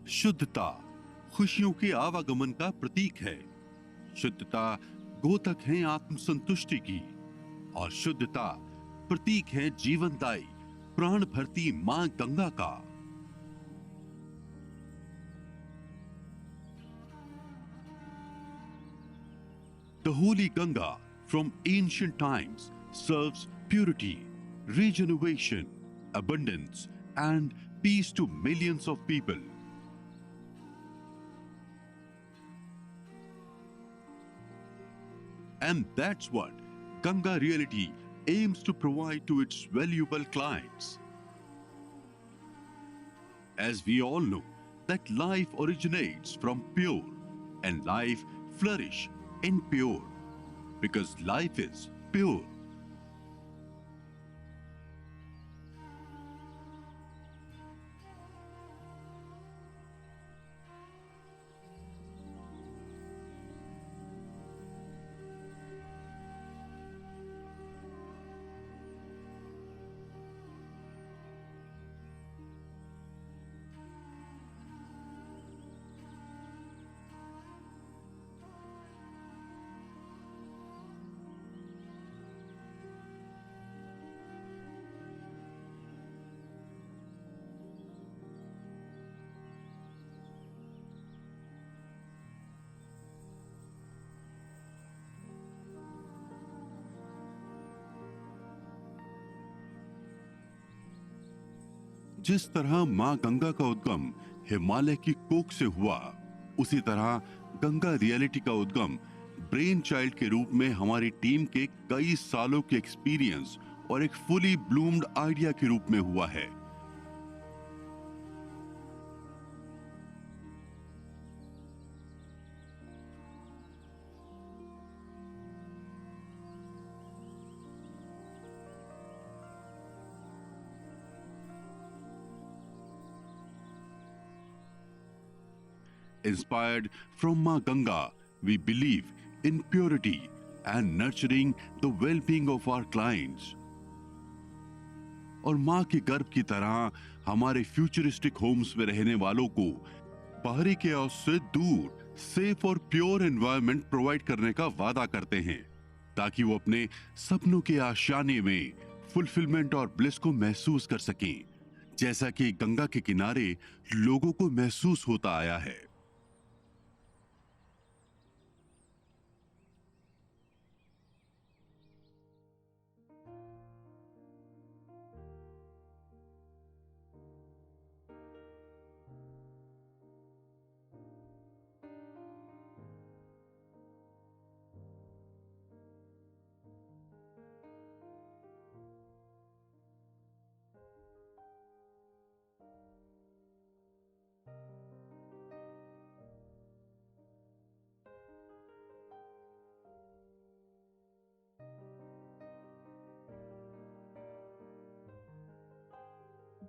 शुद्धता खुशियों के आवागमन का प्रतीक है। शुद्धता गोतक है आत्मसंतुष्टि की, और शुद्धता प्रतीक है जीवनदायी प्राण भरती मां गंगा का। The holy Ganga from ancient times serves purity, regeneration, abundance, and peace to millions of people. And that's what Ganga Realty aims to provide to its valuable clients. As we all know, that life originates from pure and life flourish in pure because life is pure. जिस तरह मां गंगा का उद्गम हिमालय की कोख से हुआ, उसी तरह गंगा रियलिटी का उद्गम ब्रेन चाइल्ड के रूप में हमारी टीम के कई सालों के एक्सपीरियंस और एक फुली ब्लूम्ड आइडिया के रूप में हुआ है। Inspired from Ma Ganga, we believe in purity and nurturing the well-being of our clients. और मां के गर्भ की तरह हमारे फ्यूचरिस्टिक होम्स में रहने वालों को बाहरी केओस से दूर सेफ और प्योर एनवायरनमेंट प्रोवाइड करने का वादा करते हैं, ताकि वो अपने सपनों के आशियाने में फुलफिलमेंट और ब्लिस को महसूस कर सकें, जैसा कि गंगा के किनारे लोगों को महसूस होता आया है।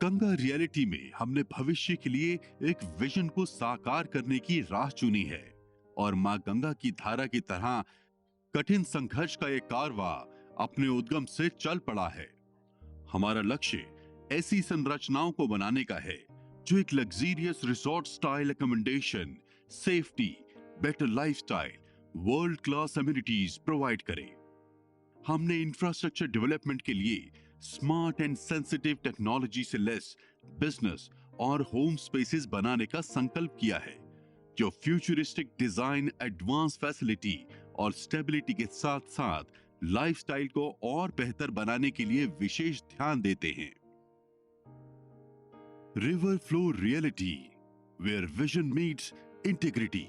गंगा रियलिटी में हमने भविष्य के लिए एक विजन को साकार करने की राह चुनी है, और मां गंगा की धारा की तरह कठिन संघर्ष का एक कारवां अपने उद्गम से चल पड़ा है। हमारा लक्ष्य ऐसी संरचनाओं को बनाने का है जो एक luxurious resort style accommodation, safety, better lifestyle, world class amenities provide करे। हमने इंफ्रास्ट्रक्चर डेवलपमेंट के लिए स्मार्ट एंड सेंसिटिव टेक्नोलॉजी से लेस बिजनेस और होम स्पेसेस बनाने का संकल्प किया है, जो फ्यूचरिस्टिक डिजाइन, एडवांस फैसिलिटी और स्टेबिलिटी के साथ साथ लाइफस्टाइल को और बेहतर बनाने के लिए विशेष ध्यान देते हैं। River flow reality, where vision meets integrity.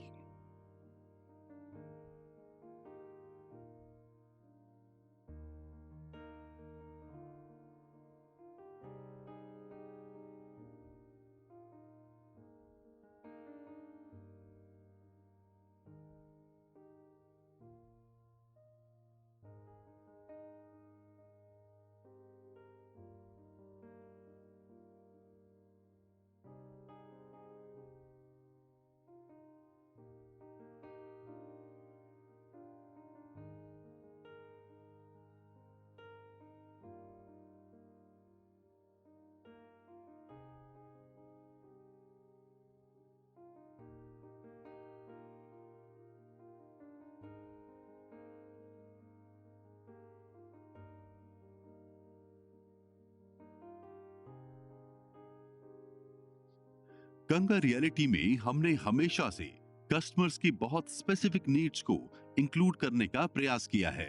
Ganga reality में हमने हमेशा से कस्टमर्स की बहुत स्पेसिफिक नीड्स को इंक्लूड करने का प्रयास किया है,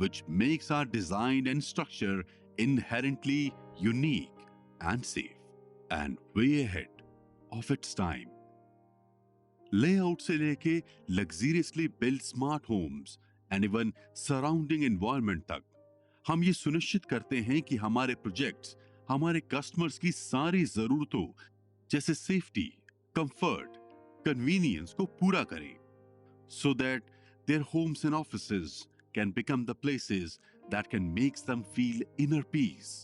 which makes our design and structure inherently unique and safe and way ahead of its time. Layout से लेके luxuriously build smart homes and even surrounding environment तक, हम ये सुनिश्चित करते हैं कि हमारे प्रोजेक्ट्स हमारे कस्टमर्स की सारी जरूरतों जैसे सेफ्टी, कंफर्ट, कन्वीनियंस को पूरा करें, so that their homes and offices can become the places that can make them feel inner peace.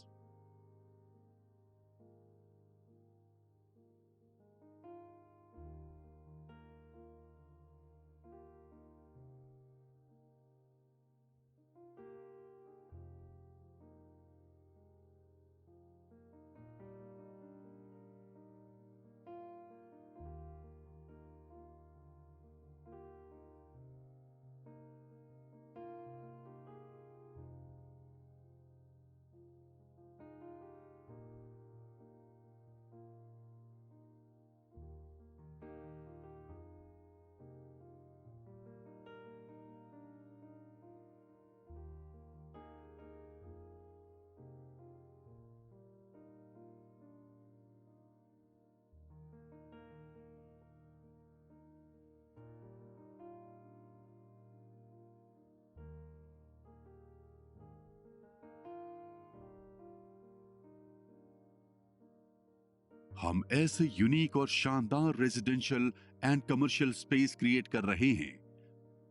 हम ऐसे यूनिक और शानदार residential and commercial space create कर रहे हैं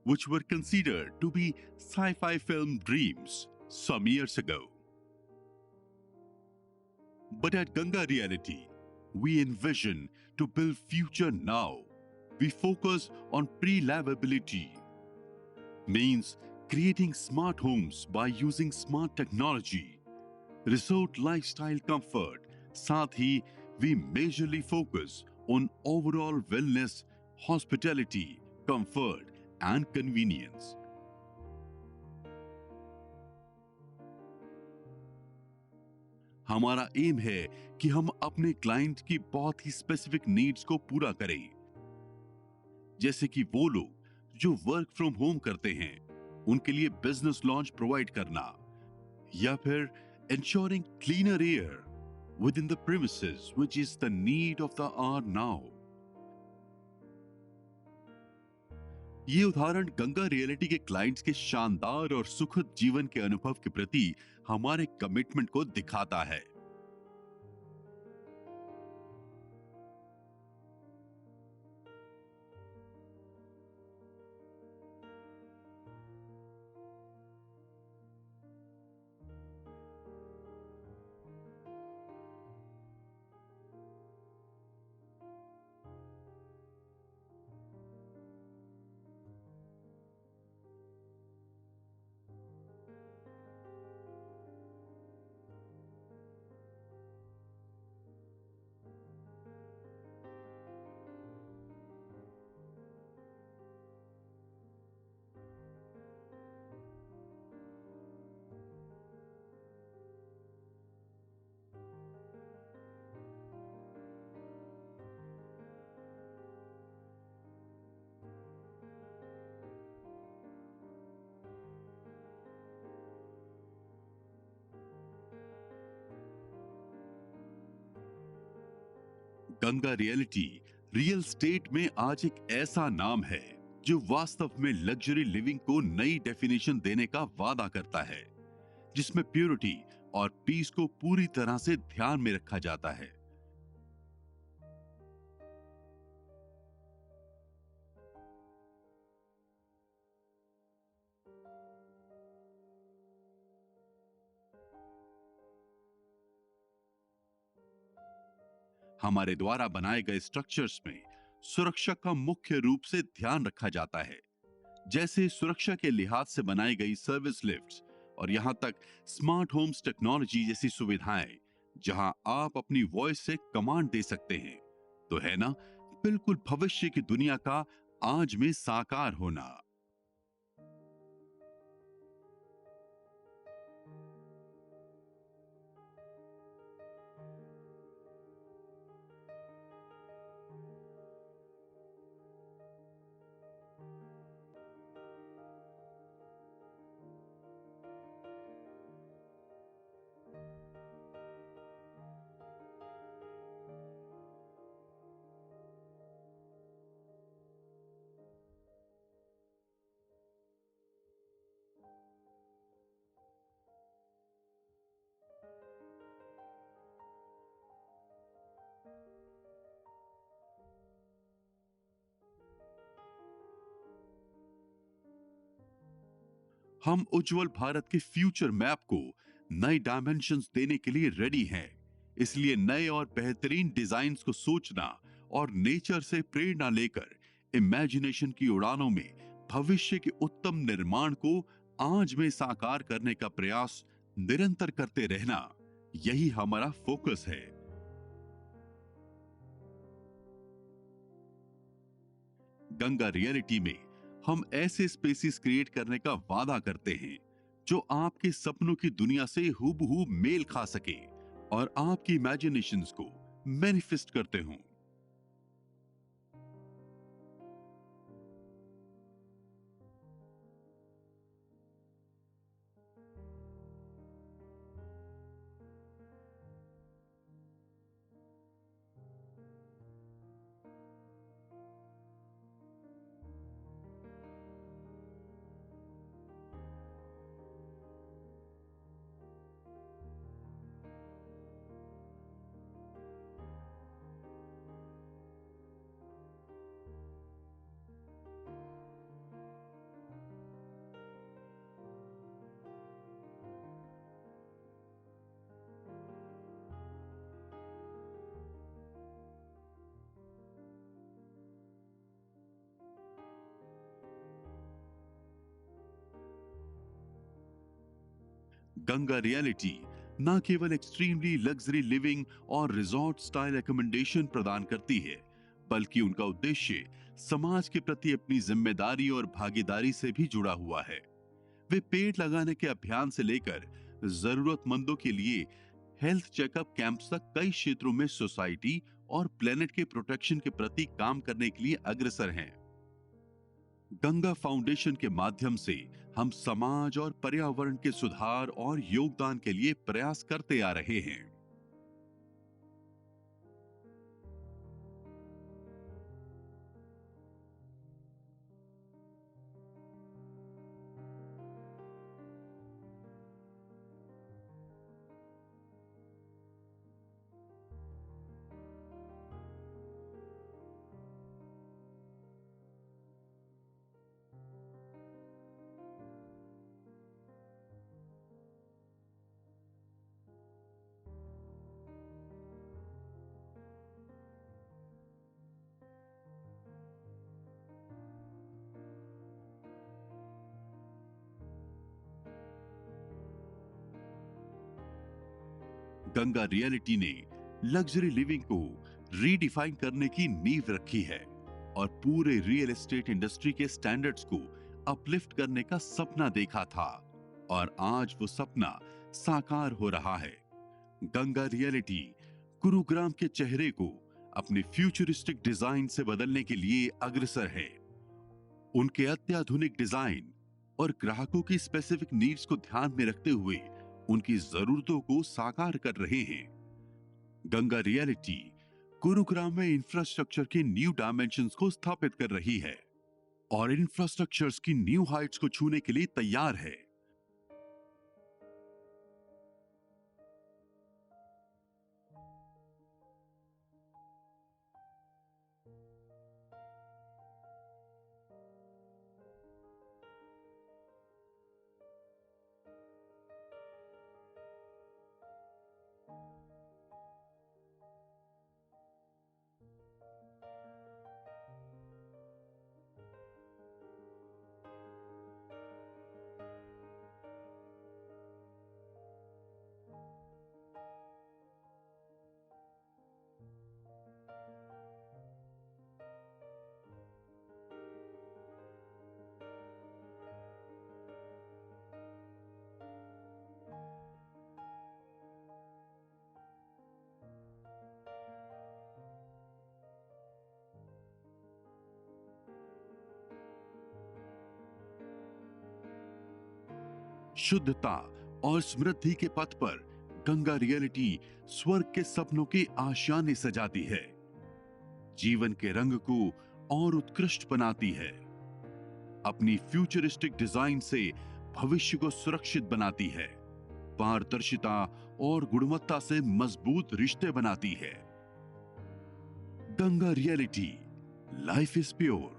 which were considered to be sci-fi film dreams some years ago. But at Ganga Reality, we envision to build future now. We focus on pre-livability, means creating smart homes by using smart technology, resort lifestyle comfort. साथ ही we majorly focus on overall wellness, hospitality, comfort and convenience. हमारा M है कि हम अपने client की बहुत ही specific needs को पूरा करें, जैसे कि वो लोग जो वर्क फ्रॉम होम करते हैं उनके लिए बिजनेस लॉन्च प्रोवाइड करना, या फिर ensuring cleaner air within the premises, which is the need of the hour now. ये उदाहरण गंगा रियलिटी के क्लाइंट्स के शानदार और सुखद जीवन के अनुभव के प्रति हमारे कमिटमेंट को दिखाता है। गंगा रियलिटी रियल स्टेट में आज एक ऐसा नाम है जो वास्तव में लग्जरी लिविंग को नई डेफिनेशन देने का वादा करता है, जिसमें प्योरिटी और पीस को पूरी तरह से ध्यान में रखा जाता है। हमारे द्वारा बनाए गए स्ट्रक्चर्स में सुरक्षा का मुख्य रूप से ध्यान रखा जाता है, जैसे सुरक्षा के लिहाज से बनाई गई सर्विस लिफ्ट्स और यहां तक स्मार्ट होम्स टेक्नोलॉजी जैसी सुविधाएं, जहां आप अपनी वॉइस से कमांड दे सकते हैं। तो है ना, बिल्कुल भविष्य की दुनिया का आज में साकार होना। हम उज्जवल भारत के फ्यूचर मैप को नए डायमेंशंस देने के लिए रेडी हैं। इसलिए नए और बेहतरीन डिजाइन्स को सोचना और नेचर से प्रेरणा लेकर इमेजिनेशन की उड़ानों में भविष्य के उत्तम निर्माण को आज में साकार करने का प्रयास निरंतर करते रहना, यही हमारा फोकस है। गंगा रियलिटी में हम ऐसे स्पेसेस क्रिएट करने का वादा करते हैं जो आपके सपनों की दुनिया से हूबहू मेल खा सके और आपकी इमेजिनेशंस को मैनिफेस्ट करते हों। गंगा रियलिटी न केवल एक्सट्रीमली लग्जरी लिविंग और रिजॉर्ट स्टाइल एकोमोडेशन प्रदान करती है, बल्कि उनका उद्देश्य समाज के प्रति अपनी जिम्मेदारी और भागीदारी से भी जुड़ा हुआ है। वे पेड़ लगाने के अभियान से लेकर जरूरतमंदों के लिए हेल्थ चेकअप कैंप्स तक कई क्षेत्रों में सोसाइटी और प्लेनेट के प्रोटेक्शन के प्रति काम करने के लिए अग्रसर हैं। गंगा फाउंडेशन के माध्यम से हम समाज और पर्यावरण के सुधार और योगदान के लिए प्रयास करते आ रहे हैं। गंगा रियलिटी ने लग्जरी लिविंग को रीडिफाइन करने की नींव रखी है और पूरे रियल एस्टेट इंडस्ट्री के स्टैंडर्ड्स को अपलिफ्ट करने का सपना देखा था, और आज वो सपना साकार हो रहा है। गंगा रियलिटी गुरुग्राम के चेहरे को अपने फ्यूचरिस्टिक डिजाइन से बदलने के लिए अग्रसर है। उनके अत्याधुनिक डिजाइन और ग्राहकों की स्पेसिफिक नीड्स को ध्यान में रखते हुए उनकी जरूरतों को साकार कर रहे हैं। गंगा रियलिटी गुरुग्राम में इंफ्रास्ट्रक्चर के न्यू डायमेंशंस को स्थापित कर रही है और इंफ्रास्ट्रक्चर्स की न्यू हाइट्स को छूने के लिए तैयार है। शुद्धता और समृद्धि के पथ पर गंगा रियलिटी स्वर्ग के सपनों के आशियाने सजाती है, जीवन के रंग को और उत्कृष्ट बनाती है, अपनी फ्यूचरिस्टिक डिजाइन से भविष्य को सुरक्षित बनाती है, पारदर्शिता और गुणवत्ता से मजबूत रिश्ते बनाती है। Ganga reality, life is pure.